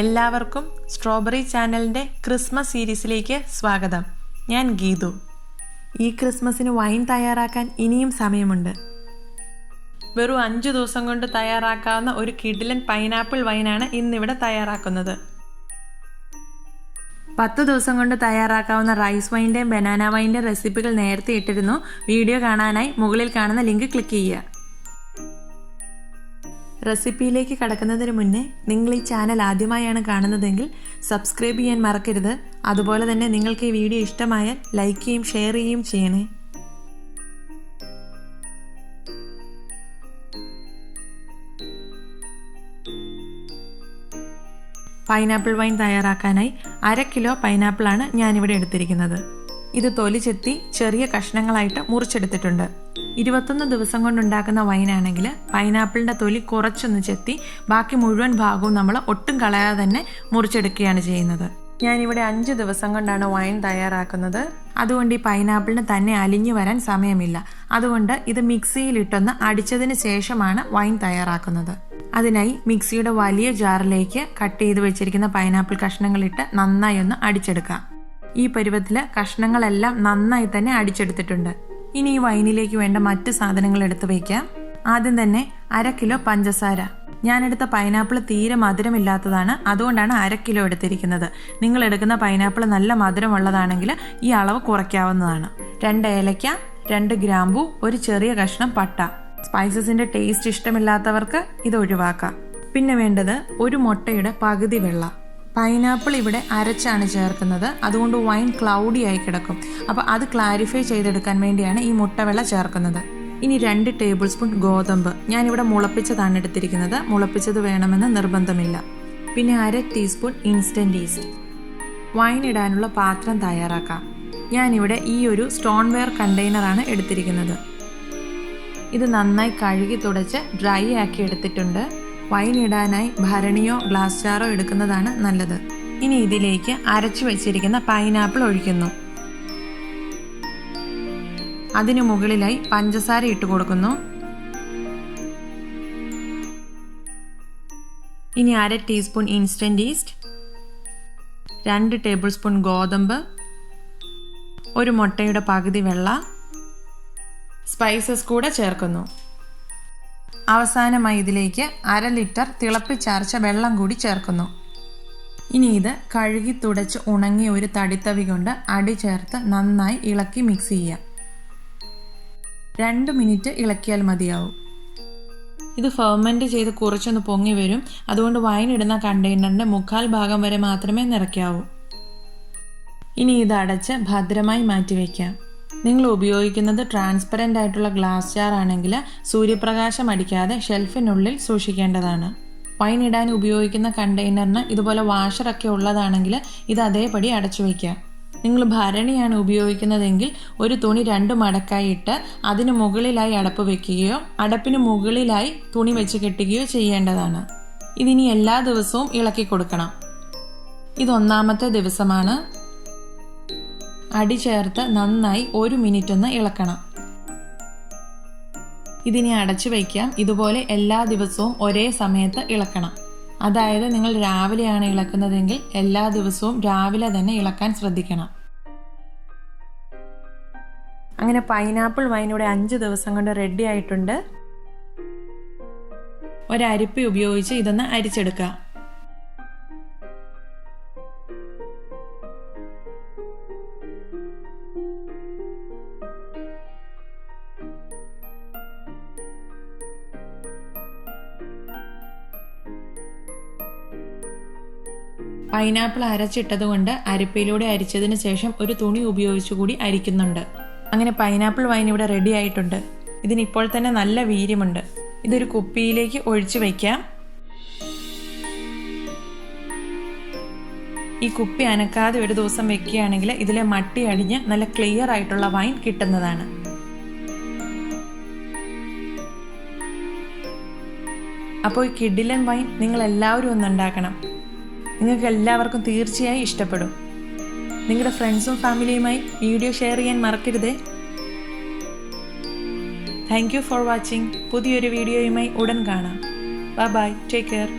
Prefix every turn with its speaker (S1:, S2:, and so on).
S1: എല്ലാവർക്കും സ്ട്രോബെറി ചാനലിൻ്റെ ക്രിസ്മസ് സീരീസിലേക്ക് സ്വാഗതം. ഞാൻ ഗീതു. ഈ ക്രിസ്മസിന് വൈൻ തയ്യാറാക്കാൻ ഇനിയും സമയമുണ്ട്. വെറും 5 ദിവസം കൊണ്ട് തയ്യാറാക്കാവുന്ന ഒരു കിടിലൻ പൈനാപ്പിൾ വൈനാണ് ഇന്നിവിടെ തയ്യാറാക്കുന്നത്. 10 ദിവസം കൊണ്ട് തയ്യാറാക്കാവുന്ന റൈസ് വൈൻ്റെയും ബനാന വൈൻ്റെയും റെസിപ്പികൾ നേരത്തെ ഇട്ടിരുന്നു. വീഡിയോ കാണാനായി മുകളിൽ കാണുന്ന ലിങ്ക് ക്ലിക്ക് ചെയ്യുക. റെസിപ്പിയിലേക്ക് കടക്കുന്നതിന് മുന്നേ നിങ്ങൾ ഈ ചാനൽ ആദ്യമായാണ് കാണുന്നതെങ്കിൽ സബ്സ്ക്രൈബ് ചെയ്യാൻ മറക്കരുത്. അതുപോലെ തന്നെ നിങ്ങൾക്ക് ഈ വീഡിയോ ഇഷ്ടമായാൽ ലൈക്ക് ചെയ്യുകയും ഷെയർ ചെയ്യുകയും ചെയ്യണേ. പൈനാപ്പിൾ വൈൻ തയ്യാറാക്കാനായി 1/2 കിലോ പൈനാപ്പിളാണ് ഞാനിവിടെ എടുത്തിരിക്കുന്നത്. ഇത് തൊലി ചെത്തി ചെറിയ കഷ്ണങ്ങളായിട്ട് മുറിച്ചെടുത്തിട്ടുണ്ട്. 21 ദിവസം കൊണ്ടുണ്ടാക്കുന്ന വൈനാണെങ്കിൽ പൈനാപ്പിളിൻ്റെ തൊലി കുറച്ചൊന്ന് ചെത്തി ബാക്കി മുഴുവൻ ഭാഗവും നമ്മൾ ഒട്ടും കളയാതെ തന്നെ മുറിച്ചെടുക്കുകയാണ് ചെയ്യുന്നത്. ഞാനിവിടെ 5 ദിവസം കൊണ്ടാണ് വൈൻ തയ്യാറാക്കുന്നത്. അതുകൊണ്ട് ഈ പൈനാപ്പിളിന് തന്നെ അലിഞ്ഞു വരാൻ സമയമില്ല. അതുകൊണ്ട് ഇത് മിക്സിയിലിട്ടൊന്ന് അടിച്ചതിന് ശേഷമാണ് വൈൻ തയ്യാറാക്കുന്നത്. അതിനായി മിക്സിയുടെ വലിയ ജാറിലേക്ക് കട്ട് ചെയ്ത് വെച്ചിരിക്കുന്ന പൈനാപ്പിൾ കഷ്ണങ്ങളിട്ട് നന്നായി ഒന്ന് അടിച്ചെടുക്കാം. ഈ പരുവത്തിൽ കഷ്ണങ്ങളെല്ലാം നന്നായി തന്നെ അടിച്ചെടുത്തിട്ടുണ്ട്. ഇനി ഈ വൈനിലേക്ക് വേണ്ട മറ്റ് സാധനങ്ങൾ എടുത്ത് വയ്ക്കാം. ആദ്യം തന്നെ 1/2 കിലോ പഞ്ചസാര. ഞാനെടുത്ത പൈനാപ്പിൾ തീരെ മധുരമില്ലാത്തതാണ്, അതുകൊണ്ടാണ് 1/2 കിലോ എടുത്തിരിക്കുന്നത്. നിങ്ങൾ എടുക്കുന്ന പൈനാപ്പിൾ നല്ല മധുരമുള്ളതാണെങ്കിൽ ഈ അളവ് കുറയ്ക്കാവുന്നതാണ്. 2 ഏലയ്ക്ക, 2 ഗ്രാമ്പൂ, ഒരു ചെറിയ കഷ്ണം പട്ട. സ്പൈസസിൻ്റെ ടേസ്റ്റ് ഇഷ്ടമില്ലാത്തവർക്ക് ഇത് ഒഴിവാക്കാം. പിന്നെ വേണ്ടത് ഒരു മുട്ടയുടെ പകുതി വെള്ള. പൈനാപ്പിൾ ഇവിടെ അരച്ചാണ് ചേർക്കുന്നത്, അതുകൊണ്ട് വൈൻ ക്ലൗഡി ആയി കിടക്കും. അപ്പോൾ അത് ക്ലാരിഫൈ ചെയ്തെടുക്കാൻ വേണ്ടിയാണ് ഈ മുട്ടവെള്ള ചേർക്കുന്നത്. ഇനി 2 ടേബിൾ സ്പൂൺ ഗോതമ്പ്. ഞാനിവിടെ മുളപ്പിച്ചതാണ് എടുത്തിരിക്കുന്നത്. മുളപ്പിച്ചത് വേണമെന്ന് നിർബന്ധമില്ല. പിന്നെ 1/2 ടീസ്പൂൺ ഇൻസ്റ്റൻറ്റ് ഈസ്റ്റ്. വൈൻ ഇടാനുള്ള പാത്രം തയ്യാറാക്കാം. ഞാനിവിടെ ഈ ഒരു സ്റ്റോൺ വെയർ കണ്ടെയ്നറാണ് എടുത്തിരിക്കുന്നത്. ഇത് നന്നായി കഴുകി തുടച്ച് ഡ്രൈ ആക്കി എടുത്തിട്ടുണ്ട്. വൈൻ ഇടാനായി ഭരണിയോ ഗ്ലാസ് ജാറോ എടുക്കുന്നതാണ് നല്ലത്. ഇനി ഇതിലേക്ക് അരച്ചു വെച്ചിരിക്കുന്ന പൈനാപ്പിൾ ഒഴിക്കുന്നു. അതിനു മുകളിലായി പഞ്ചസാര ഇട്ട് കൊടുക്കുന്നു. ഇനി 1/2 teaspoon instant east, 2 table spoon ഗോതമ്പ്, ഒരു മുട്ടയുടെ പകുതി വെള്ള, സ്പൈസസ് കൂടെ ചേർക്കുന്നു. അവസാനമായി ഇതിലേക്ക് 1/2 ലിറ്റർ തിളപ്പിച്ചാർച്ച വെള്ളം കൂടി ചേർക്കുന്നു. ഇനി ഇത് കഴുകി തുടച്ച് ഉണങ്ങിയ ഒരു തടിത്തവി കൊണ്ട് അടി ചേർത്ത് നന്നായി ഇളക്കി മിക്സ് ചെയ്യാം. 2 മിനിറ്റ് ഇളക്കിയാൽ മതിയാവും. ഇത് ഫെർമെൻറ്റ് ചെയ്ത് കുറച്ചൊന്ന് പൊങ്ങി വരും. അതുകൊണ്ട് വൈൻ ഇടുന്ന കണ്ടെയ്നറിൻ്റെ 1/4 ഭാഗം വരെ മാത്രമേ നിറയ്ക്കാവൂ. ഇനി ഇത് അടച്ച് ഭദ്രമായി മാറ്റിവെക്കാം. നിങ്ങൾ ഉപയോഗിക്കുന്നത് ട്രാൻസ്പെറൻ്റ് ആയിട്ടുള്ള ഗ്ലാസ് ജാർ ആണെങ്കിൽ സൂര്യപ്രകാശം അടിക്കാതെ ഷെൽഫിനുള്ളിൽ സൂക്ഷിക്കേണ്ടതാണ്. വൈൻ ഇടാൻ ഉപയോഗിക്കുന്ന കണ്ടെയ്നറിന് ഇതുപോലെ വാഷറൊക്കെ ഉള്ളതാണെങ്കിൽ ഇത് അതേപടി അടച്ചു വയ്ക്കാം. നിങ്ങൾ ഭരണിയാണ് ഉപയോഗിക്കുന്നതെങ്കിൽ ഒരു തുണി 2 മടക്കായി ഇട്ട് അതിന് മുകളിലായി അടപ്പ് വയ്ക്കുകയോ അടപ്പിന് മുകളിലായി തുണി വെച്ച് കെട്ടുകയോ ചെയ്യേണ്ടതാണ്. ഇതിനി എല്ലാ ദിവസവും ഇളക്കി കൊടുക്കണം. ഇത് 1ാമത്തെ ദിവസമാണ്. അടി ചേർത്ത് നന്നായി 1 മിനിറ്റ് ഒന്ന് ഇളക്കണം. ഇതിനി അടച്ചു വയ്ക്കാം. ഇതുപോലെ എല്ലാ ദിവസവും ഒരേ സമയത്ത് ഇളക്കണം. അതായത് നിങ്ങൾ രാവിലെയാണ് ഇളക്കുന്നതെങ്കിൽ എല്ലാ ദിവസവും രാവിലെ തന്നെ ഇളക്കാൻ ശ്രദ്ധിക്കണം. അങ്ങനെ പൈനാപ്പിൾ വൈൻ ഇവിടെ 5 ദിവസം കൊണ്ട് റെഡി ആയിട്ടുണ്ട്. ഒരരിപ്പി ഉപയോഗിച്ച് ഇതൊന്ന് അരിച്ചെടുക്കുക. പൈനാപ്പിൾ അരച്ചിട്ടതുകൊണ്ട് അരിപ്പയിലൂടെ അരിച്ചതിന് ശേഷം ഒരു തുണി ഉപയോഗിച്ചുകൂടി അരിക്കുന്നുണ്ട്. അങ്ങനെ പൈനാപ്പിൾ വൈൻ ഇവിടെ റെഡി ആയിട്ടുണ്ട്. ഇതിനിപ്പോൾ തന്നെ നല്ല വീര്യമുണ്ട്. ഇതൊരു കുപ്പിയിലേക്ക് ഒഴിച്ചു വയ്ക്കാം. ഈ കുപ്പി അനക്കാതെ ഒരു ദിവസം വെക്കുകയാണെങ്കിൽ ഇതിലെ മട്ടി അടിഞ്ഞ് നല്ല ക്ലിയർ ആയിട്ടുള്ള വൈൻ കിട്ടുന്നതാണ്. അപ്പോൾ ഈ കിഡിലൻ വൈൻ നിങ്ങൾ എല്ലാവരും ഒന്ന് ഉണ്ടാക്കണം. നിങ്ങൾക്ക് എല്ലാവർക്കും തീർച്ചയായും ഇഷ്ടപ്പെടും. നിങ്ങളുടെ ഫ്രണ്ട്സും ഫാമിലിയുമായി വീഡിയോ ഷെയർ ചെയ്യാൻ മറക്കരുതേ. Thank you for watching. പുതിയൊരു വീഡിയോയുമായി ഉടൻ കാണാം. Bye bye. Take care.